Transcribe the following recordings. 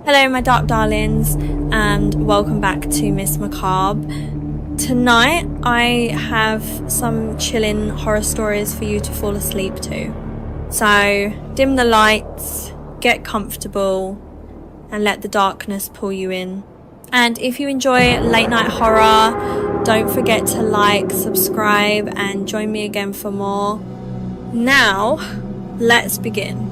Hello my dark darlings, and welcome back to Miss Macabre. Tonight I have some chilling horror stories for you to fall asleep to. So dim the lights, get comfortable, and let the darkness pull you in. And if you enjoy late night horror, don't forget to like, subscribe, and join me again for more. Now, let's begin.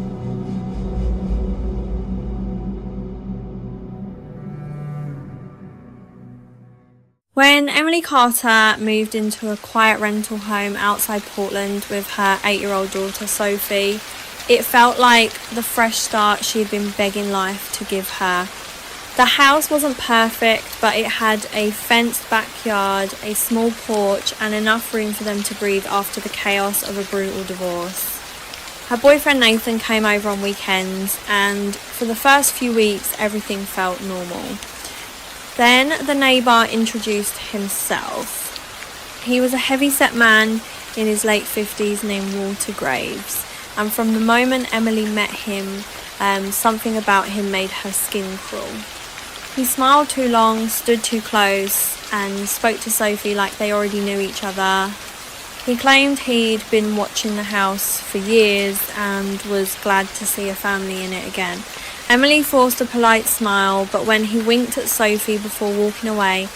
When Emily Carter moved into a quiet rental home outside Portland with her 8-year-old daughter Sophie, it felt like the fresh start she had been begging life to give her. The house wasn't perfect, but it had a fenced backyard, a small porch, and enough room for them to breathe after the chaos of a brutal divorce. Her boyfriend Nathan came over on weekends, and for the first few weeks everything felt normal. Then the neighbour introduced himself. He was a heavy-set man in his late 50s named Walter Graves, and from the moment Emily met him, something about him made her skin crawl. He smiled too long, stood too close, and spoke to Sophie like they already knew each other. He claimed he'd been watching the house for years and was glad to see a family in it again. Emily forced a polite smile, but when he winked at Sophie before walking away,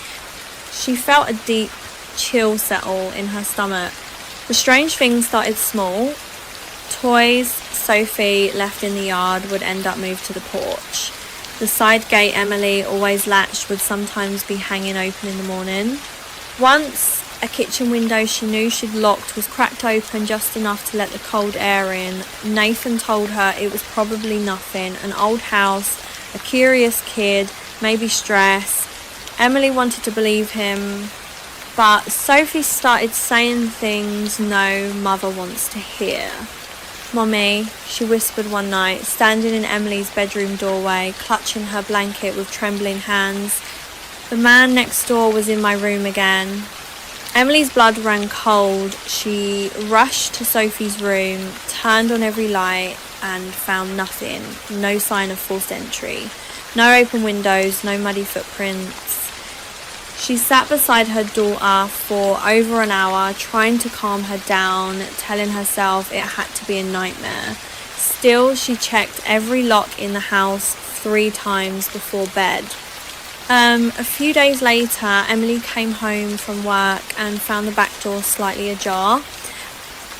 she felt a deep chill settle in her stomach. The strange things started small. Toys Sophie left in the yard would end up moved to the porch. The side gate Emily always latched would sometimes be hanging open in the morning. Once, a kitchen window she knew she'd locked was cracked open just enough to let the cold air in. Nathan told her it was probably nothing, an old house, a curious kid, maybe stress. Emily wanted to believe him, but Sophie started saying things no mother wants to hear. "Mommy," she whispered one night, standing in Emily's bedroom doorway, clutching her blanket with trembling hands. "The man next door was in my room again." Emily's blood ran cold. She rushed to Sophie's room, turned on every light, and found nothing. No sign of forced entry. No open windows, no muddy footprints. She sat beside her daughter for over an hour, trying to calm her down, telling herself it had to be a nightmare. Still, she checked every lock in the house 3 times before bed. A few days later, Emily came home from work and found the back door slightly ajar.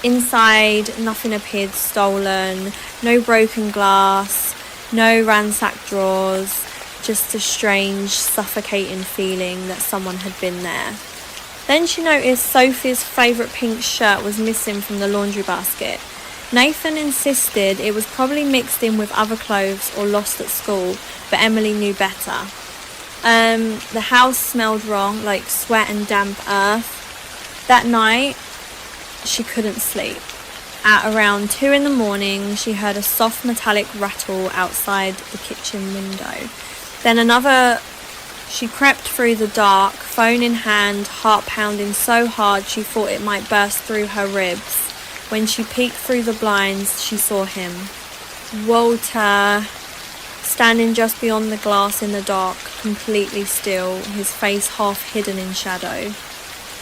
Inside, nothing appeared stolen, no broken glass, no ransacked drawers, just a strange, suffocating feeling that someone had been there. Then she noticed Sophie's favourite pink shirt was missing from the laundry basket. Nathan insisted it was probably mixed in with other clothes or lost at school, but Emily knew better. The house smelled wrong, like sweat and damp earth. That night, she couldn't sleep. At around 2 in the morning, she heard a soft metallic rattle outside the kitchen window. Then another. She crept through the dark, phone in hand, heart pounding so hard she thought it might burst through her ribs. When she peeked through the blinds, she saw him. Walter, standing just beyond the glass in the dark, completely still, his face half hidden in shadow.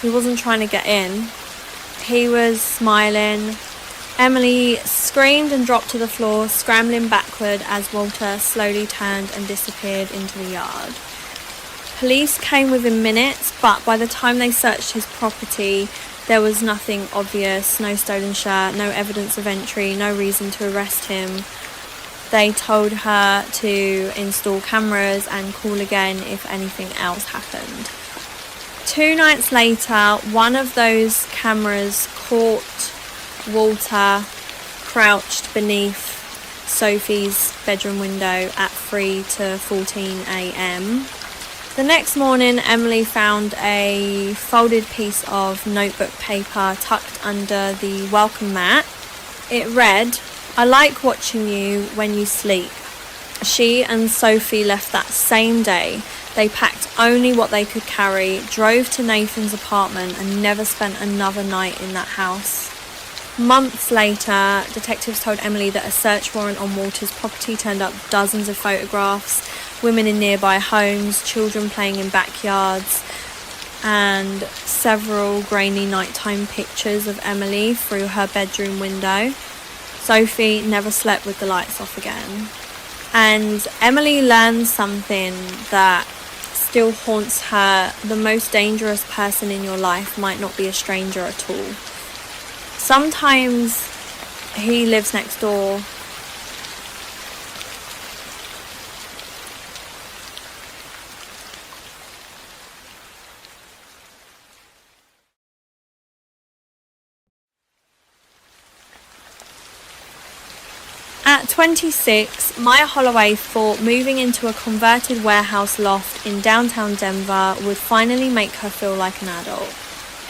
He wasn't trying to get in. He was smiling. Emily screamed and dropped to the floor, scrambling backward as Walter slowly turned and disappeared into the yard. Police came within minutes, but by the time they searched his property, there was nothing obvious, no stolen shirt, no evidence of entry, no reason to arrest him. They told her to install cameras and call again if anything else happened. 2 nights later, one of those cameras caught Walter crouched beneath Sophie's bedroom window at 3 to 14 a.m. The next morning, Emily found a folded piece of notebook paper tucked under the welcome mat. It read, "I like watching you when you sleep." She and Sophie left that same day. They packed only what they could carry, drove to Nathan's apartment, and never spent another night in that house. Months later, detectives told Emily that a search warrant on Walter's property turned up dozens of photographs, women in nearby homes, children playing in backyards, and several grainy nighttime pictures of Emily through her bedroom window. Sophie never slept with the lights off again. And Emily learned something that still haunts her. The most dangerous person in your life might not be a stranger at all. Sometimes he lives next door. At 26, Maya Holloway thought moving into a converted warehouse loft in downtown Denver would finally make her feel like an adult.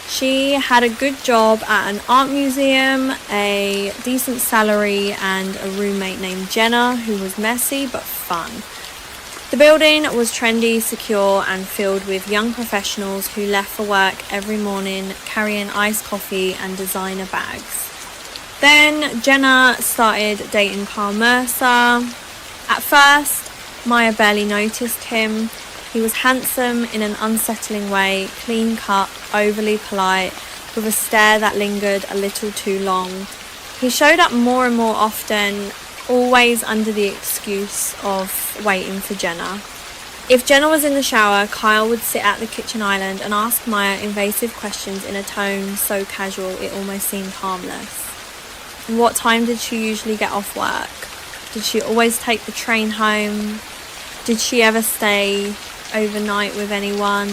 She had a good job at an art museum, a decent salary, and a roommate named Jenna who was messy but fun. The building was trendy, secure, and filled with young professionals who left for work every morning carrying iced coffee and designer bags. Then Jenna started dating Carl Mercer. At first, Maya barely noticed him. He was handsome in an unsettling way, clean cut, overly polite, with a stare that lingered a little too long. He showed up more and more often, always under the excuse of waiting for Jenna. If Jenna was in the shower, Kyle would sit at the kitchen island and ask Maya invasive questions in a tone so casual it almost seemed harmless. What time did she usually get off work? Did she always take the train home? Did she ever stay overnight with anyone?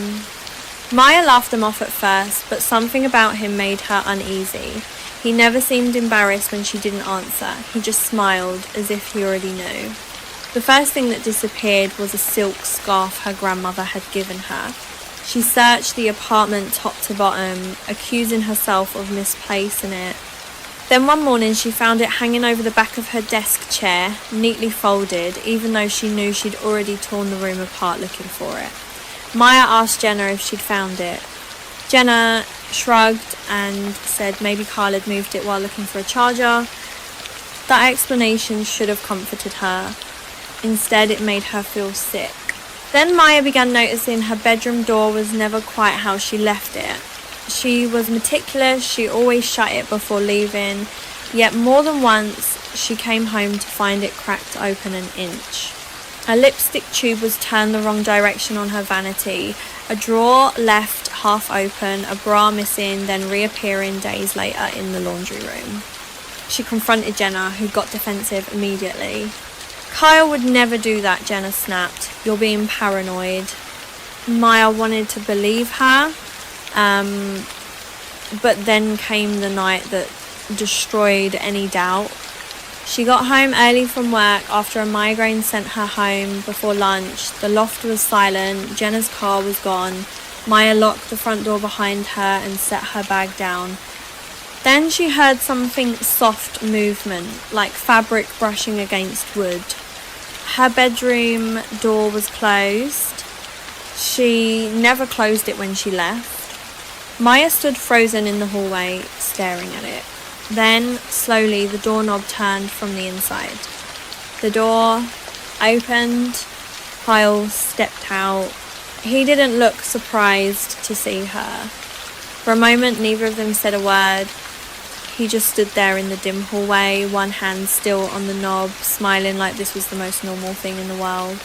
Maya laughed them off at first, but something about him made her uneasy. He never seemed embarrassed when she didn't answer. He just smiled, as if he already knew. The first thing that disappeared was a silk scarf her grandmother had given her. She searched the apartment top to bottom, accusing herself of misplacing it. Then one morning she found it hanging over the back of her desk chair, neatly folded, even though she knew she'd already torn the room apart looking for it. Maya asked Jenna if she'd found it. Jenna shrugged and said maybe Carl had moved it while looking for a charger. That explanation should have comforted her. Instead, it made her feel sick. Then Maya began noticing her bedroom door was never quite how she left it. She was meticulous, she always shut it before leaving, yet more than once she came home to find it cracked open an inch. A lipstick tube was turned the wrong direction on her vanity, a drawer left half open, a bra missing, then reappearing days later in the laundry room. She confronted Jenna, who got defensive immediately. Kyle would never do that, Jenna snapped. You're being paranoid. Maya wanted to believe her. But then came the night that destroyed any doubt. She got home early from work after a migraine sent her home before lunch. The loft was silent, Jenna's car was gone. Maya locked the front door behind her and set her bag down. Then she heard something soft movement, like fabric brushing against wood. Her bedroom door was closed. She never closed it when she left. Maya stood frozen in the hallway, staring at it. Then, slowly, the doorknob turned from the inside. The door opened. Kyle stepped out. He didn't look surprised to see her. For a moment, neither of them said a word. He just stood there in the dim hallway, one hand still on the knob, smiling like this was the most normal thing in the world.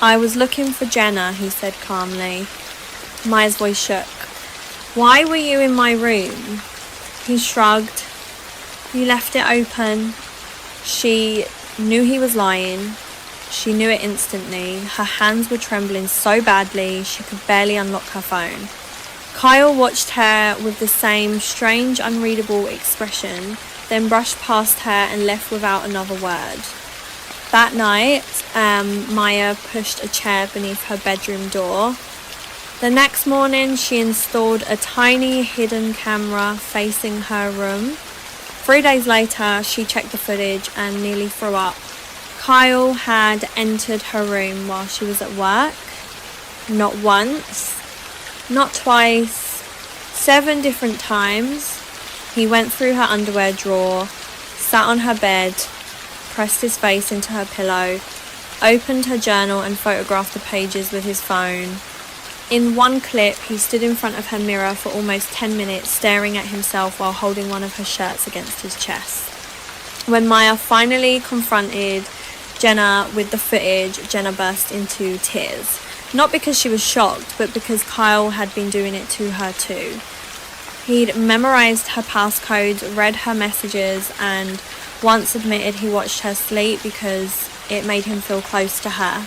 I was looking for Jenna, he said calmly. Maya's voice shook. Why were you in my room? He shrugged. You left it open. She knew he was lying. She knew it instantly. Her hands were trembling so badly she could barely unlock her phone. Kyle watched her with the same strange, unreadable expression, then brushed past her and left without another word. That night, Maya pushed a chair beneath her bedroom door. The next morning, she installed a tiny hidden camera facing her room. 3 days later, she checked the footage and nearly threw up. Kyle had entered her room while she was at work. Not once, not twice, 7 different times. He went through her underwear drawer, sat on her bed, pressed his face into her pillow, opened her journal and photographed the pages with his phone. In one clip, he stood in front of her mirror for almost 10 minutes, staring at himself while holding one of her shirts against his chest. When Maya finally confronted Jenna with the footage, Jenna burst into tears. Not because she was shocked, but because Kyle had been doing it to her too. He'd memorized her passcodes, read her messages, and once admitted he watched her sleep because it made him feel close to her.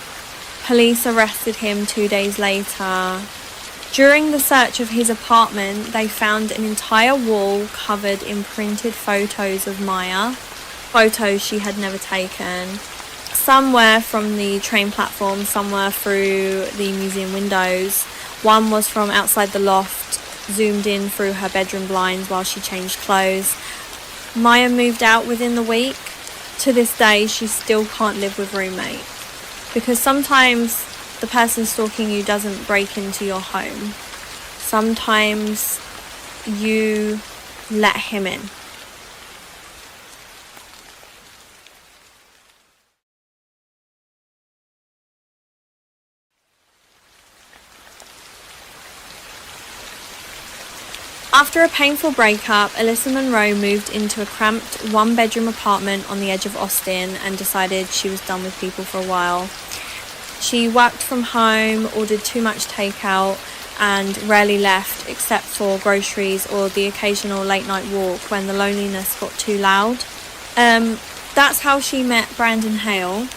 Police arrested him 2 days later. During the search of his apartment, they found an entire wall covered in printed photos of Maya, photos she had never taken. Some were from the train platform, some were through the museum windows. One was from outside the loft, zoomed in through her bedroom blinds while she changed clothes. Maya moved out within the week. To this day, she still can't live with roommates. Because sometimes the person stalking you doesn't break into your home. Sometimes you let him in. After a painful breakup, Alyssa Monroe moved into a cramped one-bedroom apartment on the edge of Austin and decided she was done with people for a while. She worked from home, ordered too much takeout, and rarely left except for groceries or the occasional late-night walk when the loneliness got too loud. That's how she met Brandon Hale.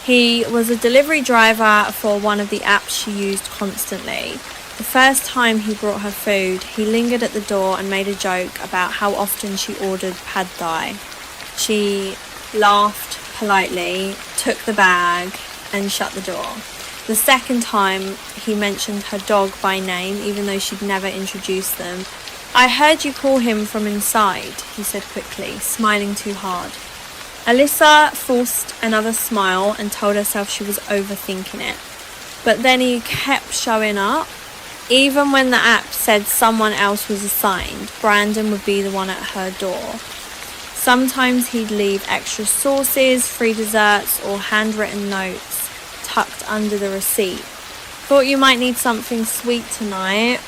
He was a delivery driver for one of the apps she used constantly. The first time he brought her food, he lingered at the door and made a joke about how often she ordered pad thai. She laughed politely, took the bag, and shut the door. The second time, he mentioned her dog by name, even though she'd never introduced them. "I heard you call him from inside," he said quickly, smiling too hard. Alyssa forced another smile and told herself she was overthinking it. But then he kept showing up. Even when the app said someone else was assigned, Brandon would be the one at her door. Sometimes he'd leave extra sauces, free desserts, or handwritten notes tucked under the receipt. "Thought you might need something sweet tonight.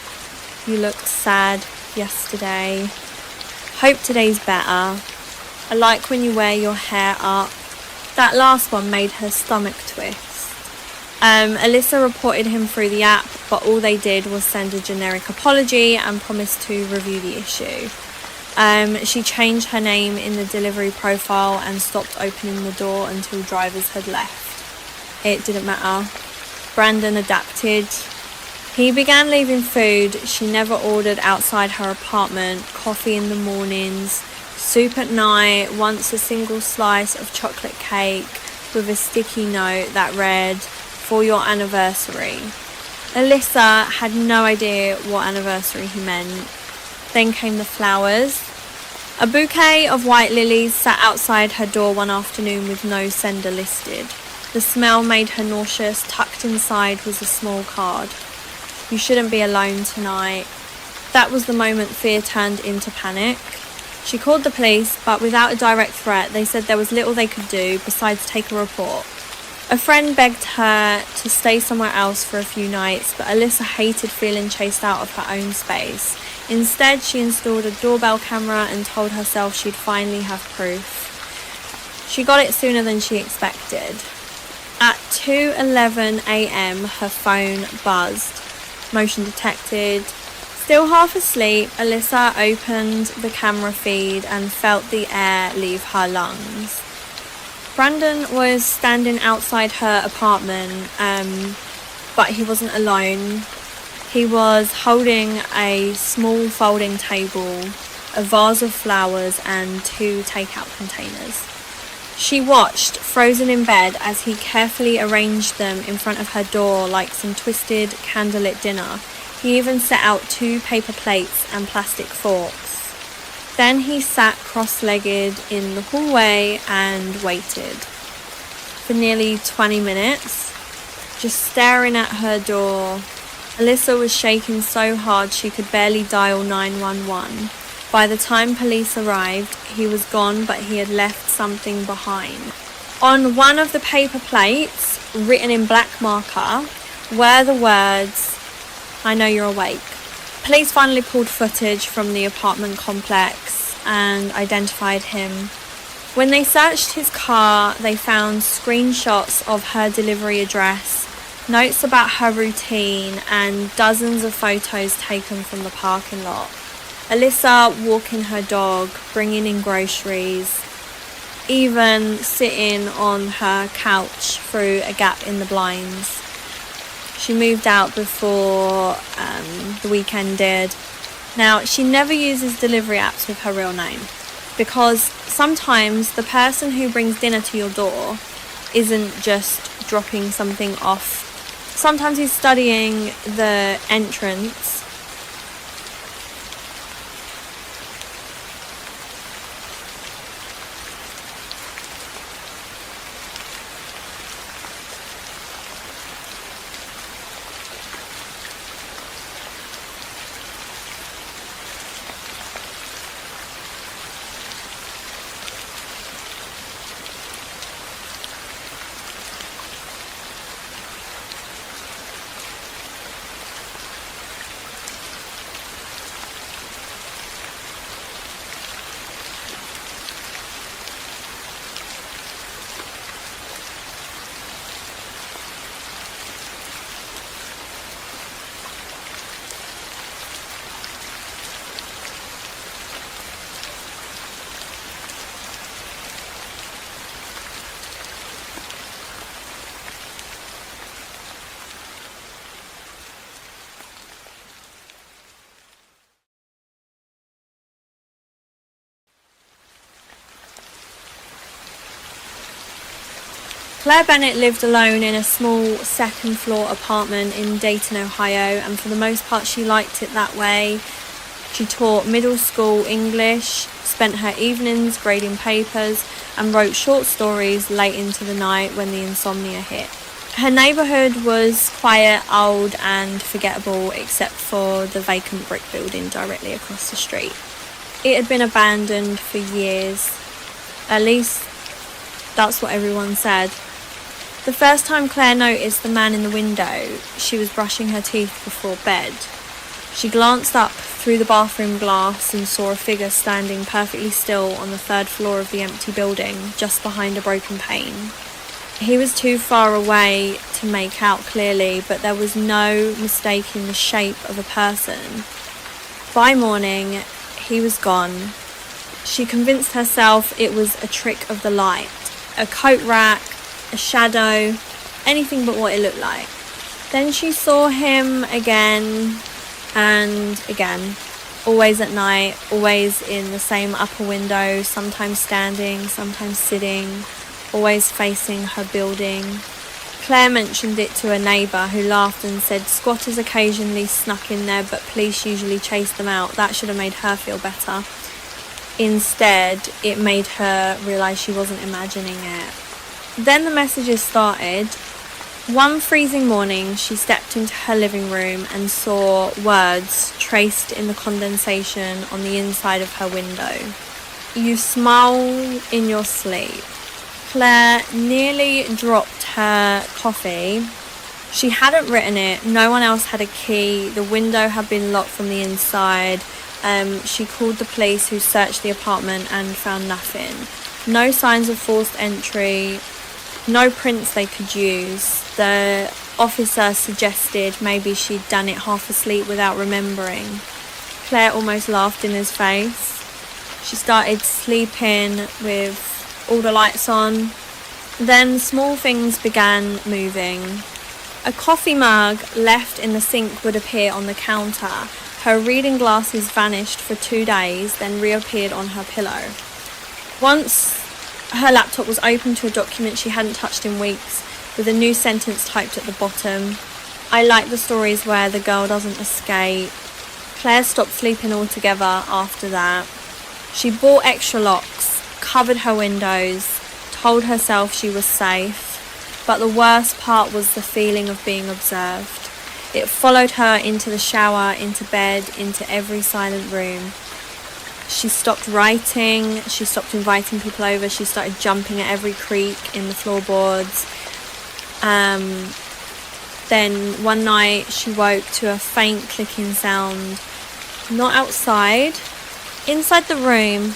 You looked sad yesterday. Hope today's better. I like when you wear your hair up." That last one made her stomach twist. Alyssa reported him through the app, but all they did was send a generic apology and promised to review the issue. She changed her name in the delivery profile and stopped opening the door until drivers had left. It didn't matter. Brandon adapted. He began leaving food she never ordered outside her apartment, coffee in the mornings, soup at night, once a single slice of chocolate cake with a sticky note that read, "For your anniversary." Alyssa had no idea what anniversary he meant. Then came the flowers. A bouquet of white lilies sat outside her door one afternoon with no sender listed. The smell made her nauseous. Tucked inside was a small card. "You shouldn't be alone tonight." That was the moment fear turned into panic. She called the police, but without a direct threat, they said there was little they could do besides take a report. A friend begged her to stay somewhere else for a few nights, but Alyssa hated feeling chased out of her own space. Instead, she installed a doorbell camera and told herself she'd finally have proof. She got it sooner than she expected. At 2:11 a.m, her phone buzzed. Motion detected. Still half asleep, Alyssa opened the camera feed and felt the air leave her lungs. Brandon was standing outside her apartment, but he wasn't alone. He was holding a small folding table, a vase of flowers, and 2 takeout containers. She watched, frozen in bed, as he carefully arranged them in front of her door like some twisted candlelit dinner. He even set out 2 paper plates and plastic forks. Then he sat cross-legged in the hallway and waited. For nearly 20 minutes, just staring at her door. Alyssa was shaking so hard she could barely dial 911. By the time police arrived, he was gone, but he had left something behind. On one of the paper plates, written in black marker, were the words, "I know you're awake." Police finally pulled footage from the apartment complex and identified him. When they searched his car, they found screenshots of her delivery address, notes about her routine, and dozens of photos taken from the parking lot. Alyssa walking her dog, bringing in groceries, even sitting on her couch through a gap in the blinds. She moved out before the weekend did. Now, she never uses delivery apps with her real name, because sometimes the person who brings dinner to your door isn't just dropping something off. Sometimes he's studying the entrance. Claire Bennett lived alone in a small second-floor apartment in Dayton, Ohio, and for the most part she liked it that way. She taught middle school English, spent her evenings grading papers, and wrote short stories late into the night when the insomnia hit. Her neighbourhood was quiet, old, and forgettable, except for the vacant brick building directly across the street. It had been abandoned for years. At least that's what everyone said. The first time Claire noticed the man in the window, she was brushing her teeth before bed. She glanced up through the bathroom glass and saw a figure standing perfectly still on the third floor of the empty building, just behind a broken pane. He was too far away to make out clearly, but there was no mistaking the shape of a person. By morning, he was gone. She convinced herself it was a trick of the light, a coat rack, a shadow, anything but what it looked like. Then she saw him again and again, always at night, always in the same upper window, sometimes standing, sometimes sitting, always facing her building. Claire mentioned it to a neighbour, who laughed and said squatters occasionally snuck in there, but police usually chased them out. That should have made her feel better. Instead, it made her realise she wasn't imagining it. Then the messages started. One freezing morning, she stepped into her living room and saw words traced in the condensation on the inside of her window. "You smile in your sleep." Claire nearly dropped her coffee. She hadn't written it. No one else had a key. The window had been locked from the inside. She called the police, who searched the apartment and found nothing. No signs of forced entry. No prints they could use. The officer suggested maybe she'd done it half asleep without remembering. Claire almost laughed in his face. She started sleeping with all the lights on. Then small things began moving. A coffee mug left in the sink would appear on the counter. Her reading glasses vanished for 2 days, then reappeared on her pillow. Once her laptop was open to a document she hadn't touched in weeks, with a new sentence typed at the bottom. "I like the stories where the girl doesn't escape." Claire stopped sleeping altogether after that. She bought extra locks, covered her windows, told herself she was safe, but the worst part was the feeling of being observed. It followed her into the shower, into bed, into every silent room. She stopped writing, she stopped inviting people over, she started jumping at every creak in the floorboards. Then one night she woke to a faint clicking sound, not outside. Inside the room,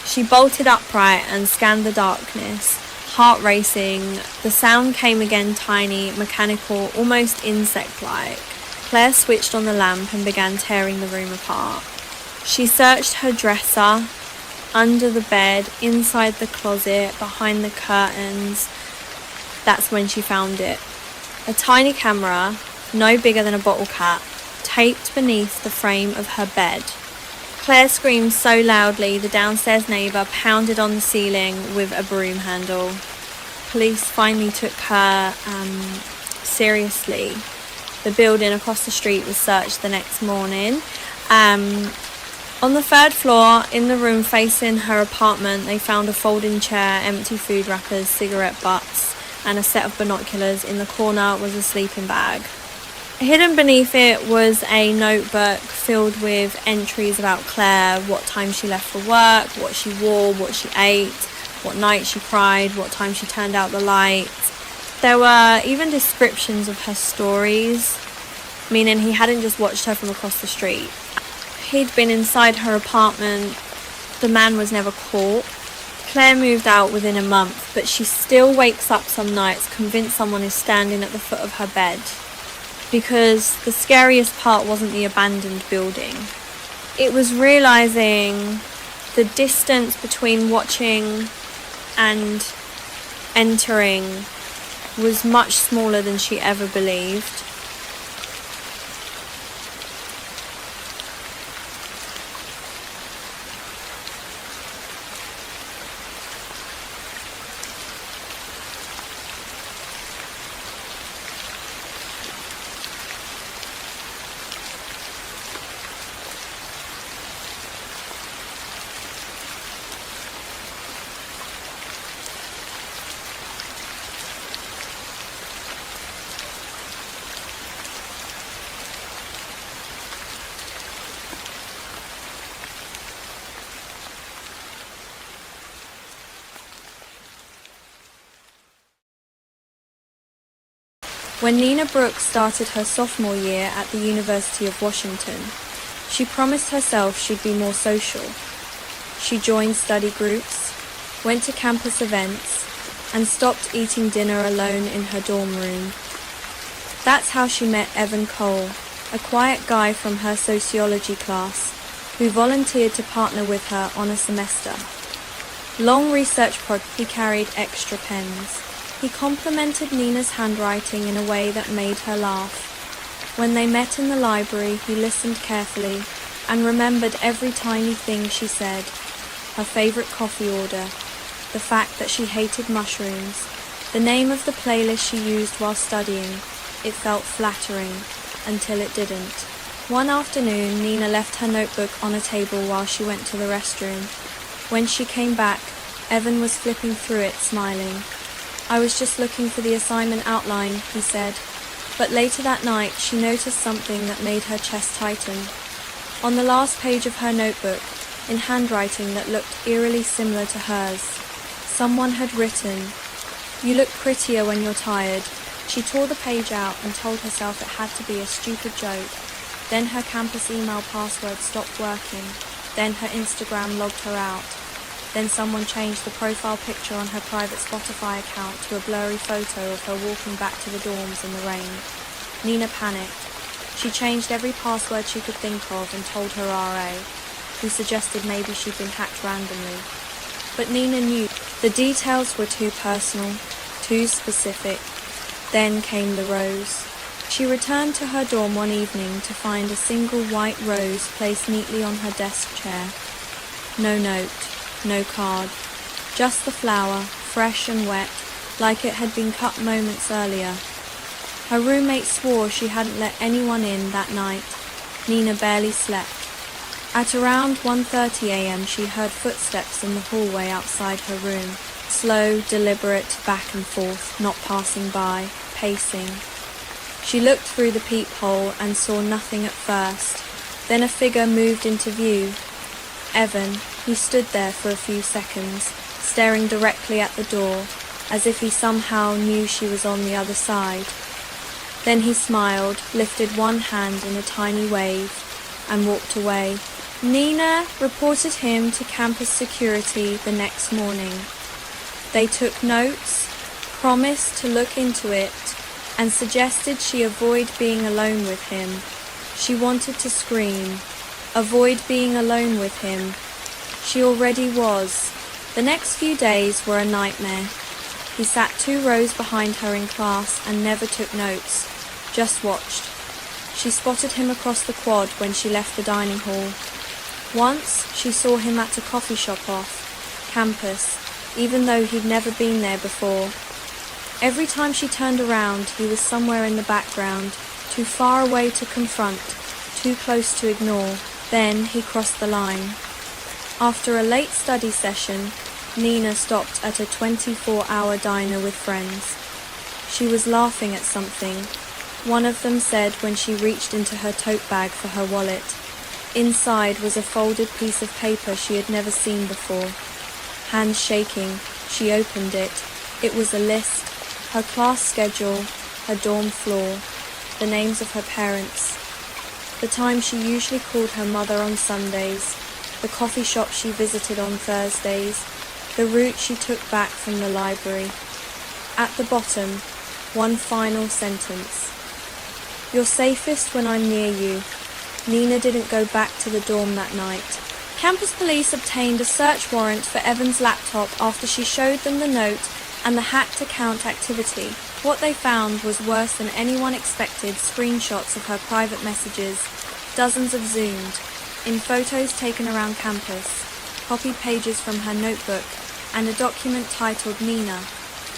she bolted upright and scanned the darkness, heart racing. The sound came again, tiny, mechanical, almost insect-like. Claire switched on the lamp and began tearing the room apart. She searched her dresser, under the bed, inside the closet, behind the curtains. That's when she found it. A tiny camera, no bigger than a bottle cap, taped beneath the frame of her bed. Claire screamed so loudly the downstairs neighbour pounded on the ceiling with a broom handle. Police finally took her seriously. The building across the street was searched the next morning. On the third floor, in the room facing her apartment, they found a folding chair, empty food wrappers, cigarette butts, and a set of binoculars. In the corner was a sleeping bag. Hidden beneath it was a notebook filled with entries about Claire, what time she left for work, what she wore, what she ate, what night she cried, what time she turned out the lights. There were even descriptions of her stories, meaning he hadn't just watched her from across the street. He'd been inside her apartment. The man was never caught. Claire moved out within a month, but she still wakes up some nights convinced someone is standing at the foot of her bed. Because the scariest part wasn't the abandoned building. It was realising the distance between watching and entering was much smaller than she ever believed. When Nina Brooks started her sophomore year at the University of Washington, she promised herself she'd be more social. She joined study groups, went to campus events, and stopped eating dinner alone in her dorm room. That's how she met Evan Cole, a quiet guy from her sociology class, who volunteered to partner with her on a semester. Long research project, he carried extra pens. He complimented Nina's handwriting in a way that made her laugh. When they met in the library, he listened carefully and remembered every tiny thing she said. Her favourite coffee order, the fact that she hated mushrooms, the name of the playlist she used while studying. It felt flattering, until it didn't. One afternoon, Nina left her notebook on a table while she went to the restroom. When she came back, Evan was flipping through it, smiling. "I was just looking for the assignment outline," he said. But later that night, she noticed something that made her chest tighten. On the last page of her notebook, in handwriting that looked eerily similar to hers, someone had written, "You look prettier when you're tired." She tore the page out and told herself it had to be a stupid joke. Then her campus email password stopped working. Then her Instagram logged her out. Then someone changed the profile picture on her private Spotify account to a blurry photo of her walking back to the dorms in the rain. Nina panicked. She changed every password she could think of and told her RA, who suggested maybe she'd been hacked randomly. But Nina knew the details were too personal, too specific. Then came the rose. She returned to her dorm one evening to find a single white rose placed neatly on her desk chair. No note. No card, just the flower, fresh and wet, like it had been cut moments earlier. Her roommate swore she hadn't let anyone in that night. Nina barely slept. At around 1:30 a.m. she heard footsteps in the hallway outside her room. Slow, deliberate, back and forth, not passing by, pacing. She looked through the peephole and saw nothing at first. Then a figure moved into view. Evan, he stood there for a few seconds, staring directly at the door, as if he somehow knew she was on the other side. Then he smiled, lifted one hand in a tiny wave, and walked away. Nina reported him to campus security the next morning. They took notes, promised to look into it, and suggested she avoid being alone with him. She wanted to scream. Avoid being alone with him. She already was. The next few days were a nightmare. He sat 2 rows behind her in class and never took notes, just watched. She spotted him across the quad when she left the dining hall. Once, she saw him at a coffee shop off campus, even though he'd never been there before. Every time she turned around, he was somewhere in the background, too far away to confront, too close to ignore. Then he crossed the line. After a late study session, Nina stopped at a 24-hour diner with friends. She was laughing at something. One of them said when she reached into her tote bag for her wallet. Inside was a folded piece of paper she had never seen before. Hands shaking, she opened it. It was a list, her class schedule, her dorm floor, the names of her parents, the time she usually called her mother on Sundays, the coffee shop she visited on Thursdays, the route she took back from the library. At the bottom, one final sentence. You're safest when I'm near you. Nina didn't go back to the dorm that night. Campus police obtained a search warrant for Evan's laptop after she showed them the note and the hacked account activity. What they found was worse than anyone expected: screenshots of her private messages, dozens of zoomed, in photos taken around campus, copied pages from her notebook, and a document titled Nina,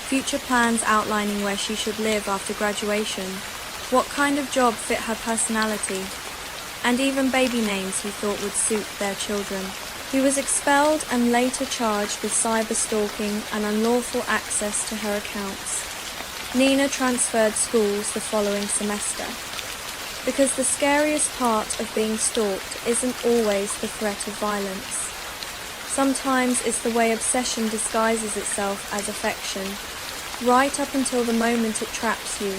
future plans outlining where she should live after graduation, what kind of job fit her personality, and even baby names he thought would suit their children. He was expelled and later charged with cyber stalking and unlawful access to her accounts. Nina transferred schools the following semester. Because the scariest part of being stalked isn't always the threat of violence. Sometimes it's the way obsession disguises itself as affection, right up until the moment it traps you.